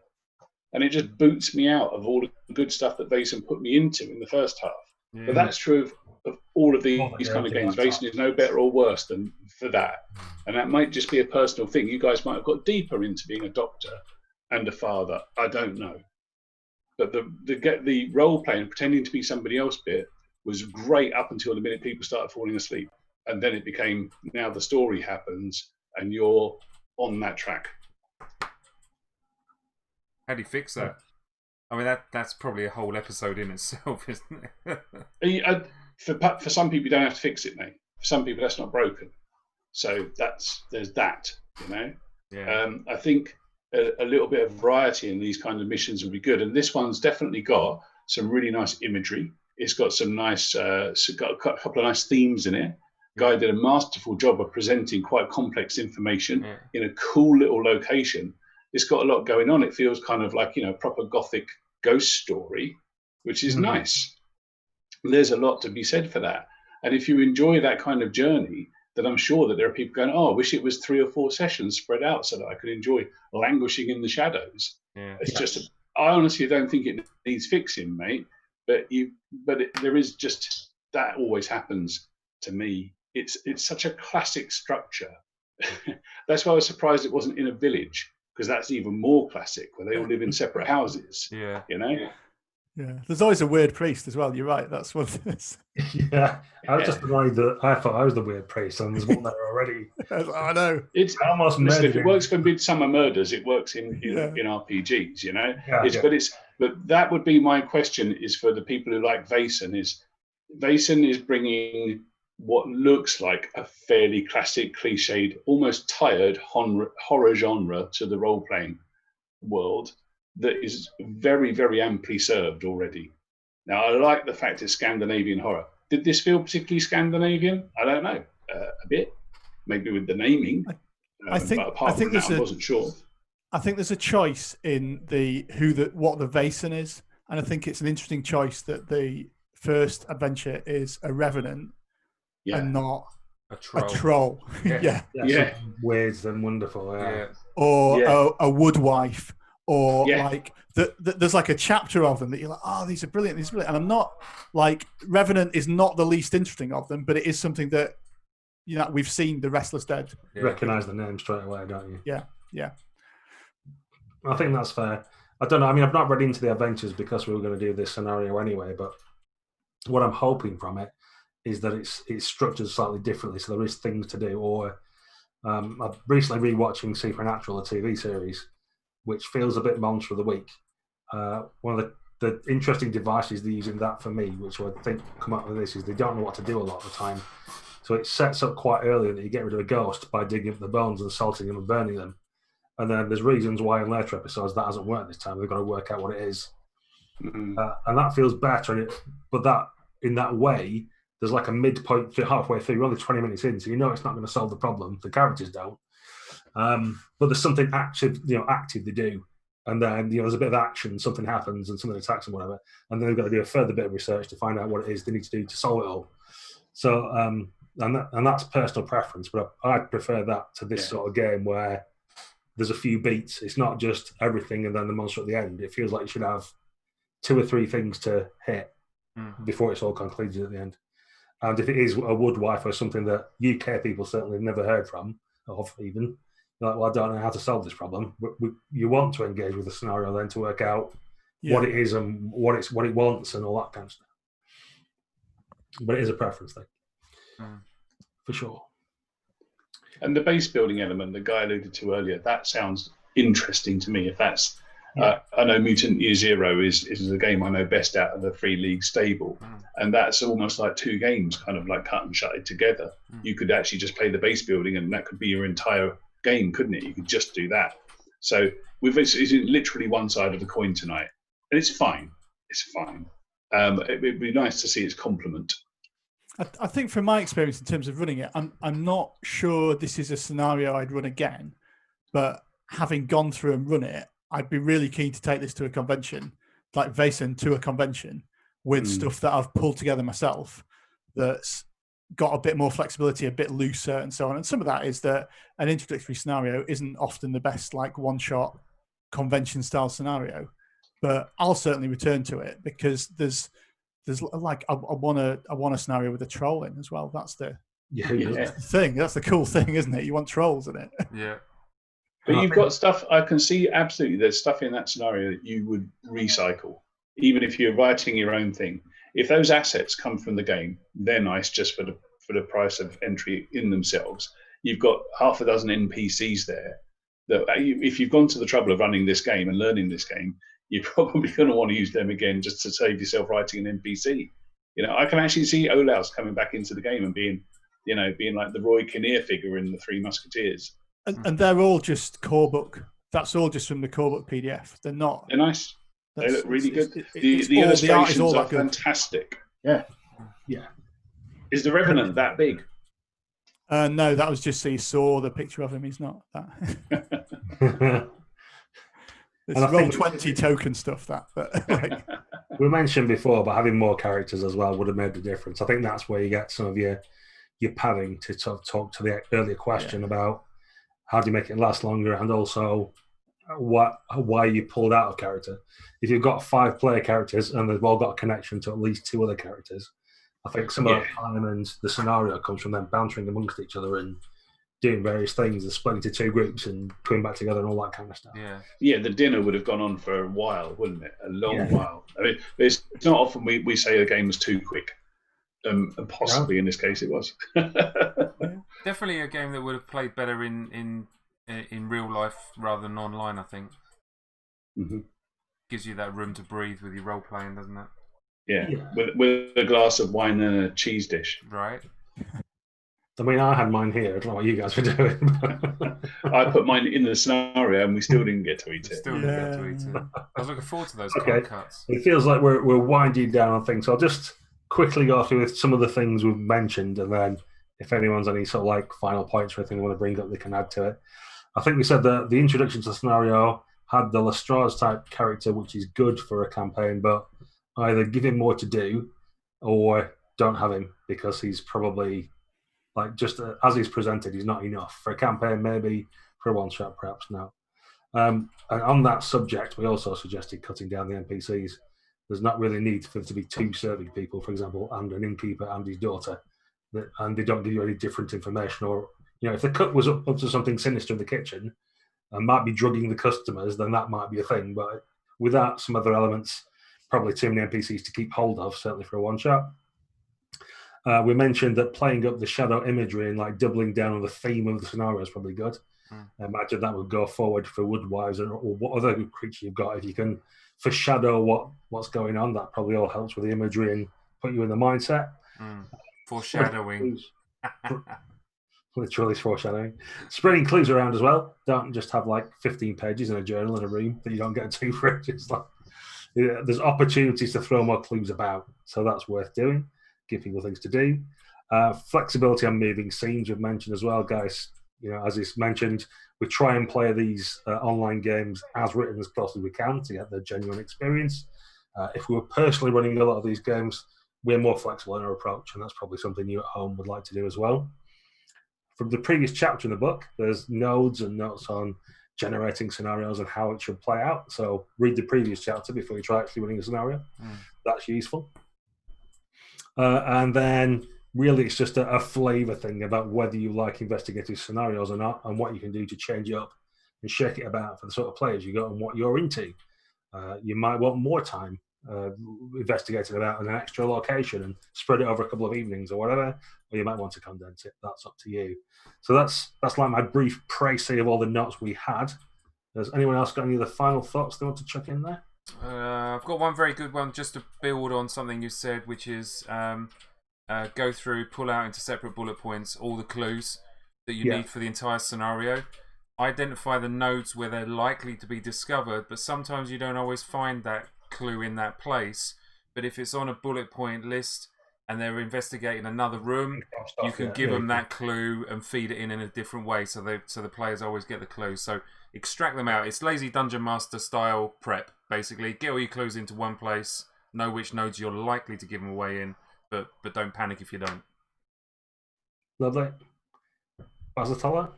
and it just boots me out of all the good stuff that Vaesen put me into in the first half. But that's true of all of these kind of games. Vaesen is no better or worse than for that, and that might just be a personal thing. You guys might have got deeper into being a doctor and a father. I don't know. But the role playing, pretending to be somebody else bit was great up until the minute people started falling asleep, and then it became, now the story happens and you're on that track. How do you fix that? I mean, that's probably a whole episode in itself, isn't it? For some people, you don't have to fix it, mate. For some people, that's not broken. So there's that, you know. Yeah. I think a little bit of variety in these kind of missions would be good. And this one's definitely got some really nice imagery. It's got some nice, got a couple of nice themes in it. Guy did a masterful job of presenting quite complex information in a cool little location. It's got a lot going on. It feels kind of like, you know, proper gothic ghost story, which is nice. There's a lot to be said for that. And if you enjoy that kind of journey, then I'm sure that there are people going, oh, I wish it was 3 or 4 sessions spread out so that I could enjoy languishing in the shadows. It's just, I honestly don't think it needs fixing, mate. But there is just, that always happens to me. It's such a classic structure. That's why I was surprised it wasn't in a village, because that's even more classic, where they all live in separate houses. Yeah. You know? Yeah. There's always a weird priest as well. You're right. That's what it is. Yeah. I was just annoyed that I thought I was the weird priest, and there's one there already. I know. It's almost if it works for Midsummer Murders, it works in RPGs, you know? But that would be my question, is for the people who like Vaesen, is bringing what looks like a fairly classic, cliched, almost tired horror genre to the role-playing world that is very, very amply served already. Now, I like the fact it's Scandinavian horror. Did this feel particularly Scandinavian? I don't know. A bit, maybe with the naming. I think I wasn't sure. I think there's a choice in what the Vaesen is, and I think it's an interesting choice that the first adventure is a revenant and not a troll. Yeah. Weird and wonderful. Yeah. Or a woodwife. Or like there's like a chapter of them that you're like, oh, these are brilliant. And I'm not like, Revenant is not the least interesting of them, but it is something that, you know, we've seen The Restless Dead. Recognise the name straight away, don't you? Yeah. I think that's fair. I don't know. I mean, I've not read into the adventures because we were going to do this scenario anyway, but what I'm hoping from it is that it's structured slightly differently, so there is things to do. Or I'm recently rewatching Supernatural, the TV series, which feels a bit Monster of the Week. One of the interesting devices they're using that for me, which I think come up with this, is they don't know what to do a lot of the time. So it sets up quite early that you get rid of a ghost by digging up the bones and salting them and burning them. And then there's reasons why in later episodes that hasn't worked this time. They've got to work out what it is. And that feels better. But that in that way, there's like a midpoint halfway through. You're only 20 minutes in, so you know it's not going to solve the problem. The characters don't. But there's something active they do. And then, there's a bit of action, something happens and something attacks them, whatever. And then they've got to do a further bit of research to find out what it is they need to do to solve it all. So, and that's personal preference, but I prefer that to this sort of game where there's a few beats. It's not just everything and then the monster at the end. It feels like you should have 2 or 3 things to hit before it's all concluded at the end. And if it is a woodwife or something that UK people certainly have never heard of even, you're like, well, I don't know how to solve this problem. You want to engage with the scenario then to work out what it is and what it wants and all that kind of stuff. But it is a preference thing, for sure. And the base building element the guy alluded to earlier, that sounds interesting to me. If that's, I know Mutant Year Zero is the game I know best out of the Free League stable, and that's almost like 2 games, kind of like cut and shutted together. You could actually just play the base building, and that could be your entire game, couldn't it? You could just do that. So it's literally one side of the coin tonight, and it's fine. It's fine. It'd be nice to see its complement. I think from my experience in terms of running it, I'm not sure this is a scenario I'd run again, but having gone through and run it, I'd be really keen to take this to a convention, like Vaesen to a convention, with stuff that I've pulled together myself that's got a bit more flexibility, a bit looser and so on. And some of that is that an introductory scenario isn't often the best like one-shot convention style scenario, but I'll certainly return to it because there's like I want a scenario with a troll in as well. That's the thing. That's the cool thing, isn't it? You want trolls in it. Yeah. But you've got stuff, I can see absolutely there's stuff in that scenario that you would recycle, even if you're writing your own thing. If those assets come from the game, they're nice just for the price of entry in themselves. You've got half a dozen NPCs there that if you've gone to the trouble of running this game and learning this game, you're probably going to want to use them again just to save yourself writing an NPC. I can actually see Olaus coming back into the game and being like the Roy Kinnear figure in the Three Musketeers. And they're all just core book. That's all just from the core book PDF. They're not. They're nice. They look really good. The illustrations are fantastic. Yeah. Is the Revenant that big? No, that was just so you saw the picture of him. He's not that. It's Roll20 token stuff but we mentioned before, but having more characters as well would have made the difference. I think that's where you get some of your padding to sort of talk to the earlier question about how do you make it last longer, and also why you pulled out of character. If you've got 5 player characters and they've all got a connection to at least 2 other characters, I think some of the time and the scenario comes from them bantering amongst each other and doing various things and splitting into 2 groups and coming back together and all that kind of stuff. Yeah, the dinner would have gone on for a while, wouldn't it? A long while. I mean, it's not often we say a game was too quick. And possibly in this case it was. Definitely a game that would have played better in real life rather than online, I think. Mm-hmm. Gives you that room to breathe with your role playing, doesn't it? Yeah. With a glass of wine and a cheese dish. Right. I mean, I had mine here. I don't know what you guys were doing. I put mine in the scenario and we still didn't get to eat it. Still didn't get to eat it. I was looking forward to those cold cuts. It feels like we're winding down on things. So I'll just quickly go through with some of the things we've mentioned, and then if anyone's any sort of like final points or anything they want to bring up, they can add to it. I think we said that the introduction to the scenario had the Lestrade type character, which is good for a campaign, but either give him more to do or don't have him, because he's probably like just as he's presented, he's not enough for a campaign. Maybe for a one shot, perhaps no. And on that subject, we also suggested cutting down the NPCs. There's not really need for there to be 2 serving people, for example, and an innkeeper and his daughter, and they don't give you any different information. Or if the cook was up to something sinister in the kitchen and might be drugging the customers, then that might be a thing. But without some other elements, probably too many NPCs to keep hold of, certainly for a one shot. We mentioned that playing up the shadow imagery and like doubling down on the theme of the scenario is probably good. I imagine that would go forward for Woodwives or what other creature you've got. If you can foreshadow what's going on, that probably all helps with the imagery and put you in the mindset. Foreshadowing. Literally foreshadowing. Spreading clues around as well. Don't just have like 15 pages in a journal in a room that you don't get to for it. It's like, there's opportunities to throw more clues about, so that's worth doing. Give people things to do. Flexibility on moving scenes we've mentioned as well, guys. As is mentioned, we try and play these online games as written as close as we can to get the genuine experience. If we were personally running a lot of these games, we're more flexible in our approach, and that's probably something you at home would like to do as well. From the previous chapter in the book, there's nodes and notes on generating scenarios and how it should play out. So read the previous chapter before you try actually running a scenario. That's useful. And then really it's just a flavour thing about whether you like investigative scenarios or not, and what you can do to change it up and shake it about for the sort of players you got and what you're into. You might want more time investigating about in an extra location and spread it over a couple of evenings or whatever, or you might want to condense it. That's up to you. So that's like my brief précis of all the notes we had. Has anyone else got any of the final thoughts they want to chuck in there? I've got one very good one just to build on something you said, which is go through, pull out into separate bullet points all the clues that you need for the entire scenario. Identify the nodes where they're likely to be discovered, but sometimes you don't always find that clue in that place. But if it's on a bullet point list and they're investigating another room, you can give them that clue and feed it in a different way, so the players always get the clue. So extract them out. It's lazy dungeon master style prep, basically. Get all your clues into one place, know which nodes you're likely to give them away in, but don't panic if you don't. Lovely. Bazatola?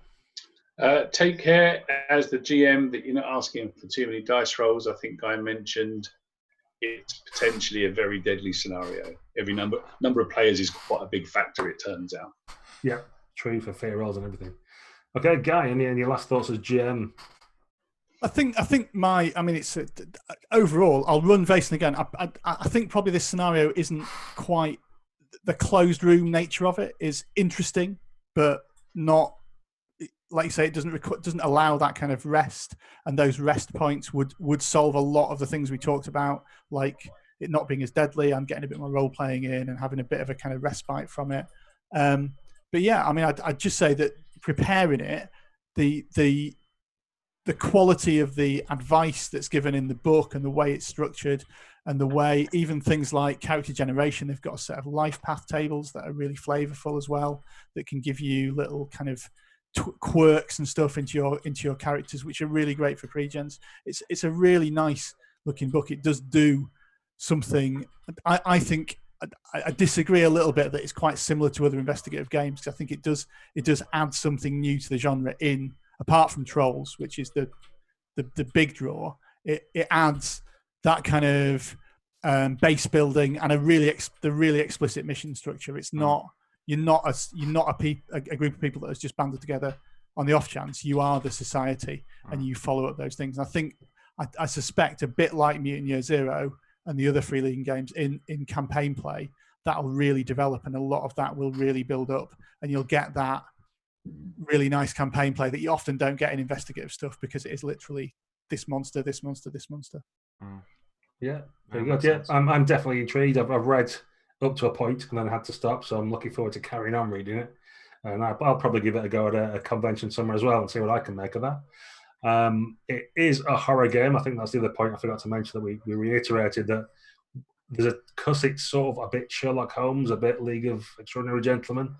Take care as the GM that you're not asking for too many dice rolls. I think I mentioned it's potentially a very deadly scenario. Every number of players is quite a big factor, it turns out. Yeah, true for fair rolls and everything. Okay, Guy, any last thoughts as GM? I think it's overall. I'll run Vaesen again. I think probably this scenario isn't quite the closed room nature of it is interesting, but not. like you say, it doesn't allow that kind of rest, and those rest points would solve a lot of the things we talked about, like it not being as deadly. I'm getting a bit more role playing in and having a bit of a kind of respite from it. But yeah, I mean, I'd just say that preparing it, the quality of the advice that's given in the book and the way it's structured, and the way even things like character generation, they've got a set of life path tables that are really flavorful as well, that can give you little kind of quirks and stuff into your characters, which are really great for pre-gens. It's a really nice looking book. It does do something. I think I disagree a little bit that it's quite similar to other investigative games, because I think it does add something new to the genre in, apart from Trolls, which is the big draw. It adds that kind of base building and the really explicit mission structure. It's not you're not a group of people that has just banded together on the off chance. You are the society, and you follow up those things. And I think I suspect a bit like Mutant Year Zero and the other Free League games in campaign play, that'll really develop, and a lot of that will really build up, and you'll get that really nice campaign play that you often don't get in investigative stuff, because it is literally this monster, this monster, this monster. Yeah, very good. Yeah, I'm definitely intrigued. I've read up to a point and then had to stop, so I'm looking forward to carrying on reading it. And I'll probably give it a go at a convention somewhere as well and see what I can make of that. It is a horror game. I think that's the other point I forgot to mention, that we reiterated that because it's sort of a bit Sherlock Holmes, a bit League of Extraordinary Gentlemen,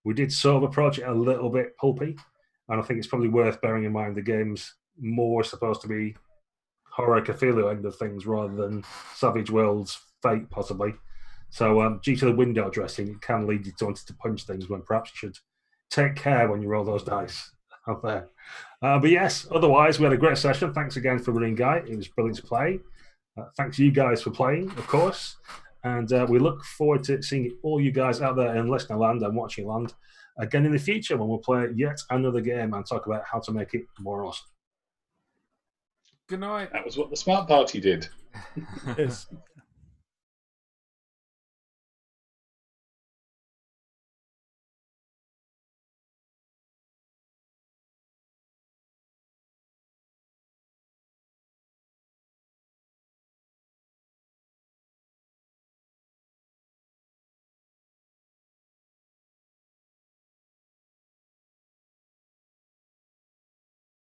we did sort of approach it a little bit pulpy, and I think it's probably worth bearing in mind the game's more supposed to be horror Cthulhu end of things rather than Savage Worlds Fate, possibly. So due to the window dressing, it can lead you to wanting to punch things when perhaps you should take care when you roll those dice out there. But yes, otherwise, we had a great session. Thanks again for running, Guy. It was brilliant to play. Thanks you guys for playing, of course. And we look forward to seeing all you guys out there in listener land and watching land again in the future, when we'll play yet another game and talk about how to make it more awesome. Good night. That was what the Smart Party did. Yes.